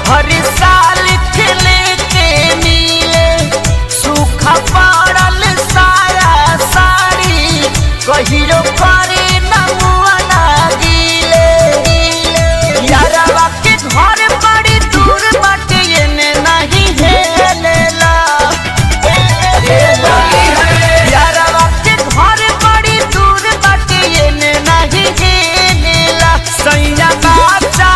हर साल खिले के मिले सूखा पड़ल साया साड़ी कहिरो करे नमुआ ना गिले यारवा के घर बड़ी दूर बाटे एने नहीं हेलेला यारवा के घर बड़ी दूर बाटे एने नहीं हेलेला सैया बाचा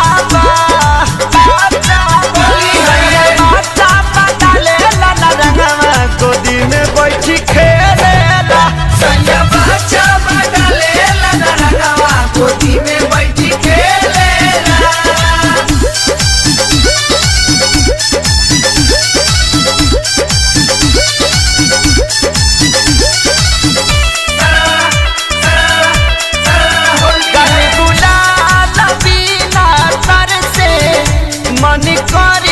गोदी में बैठी खेलेला सैया बच्चा बदलेला रंगवा गोदी में बैठी खेलेला। गल गुलाल बिना तर से मन कर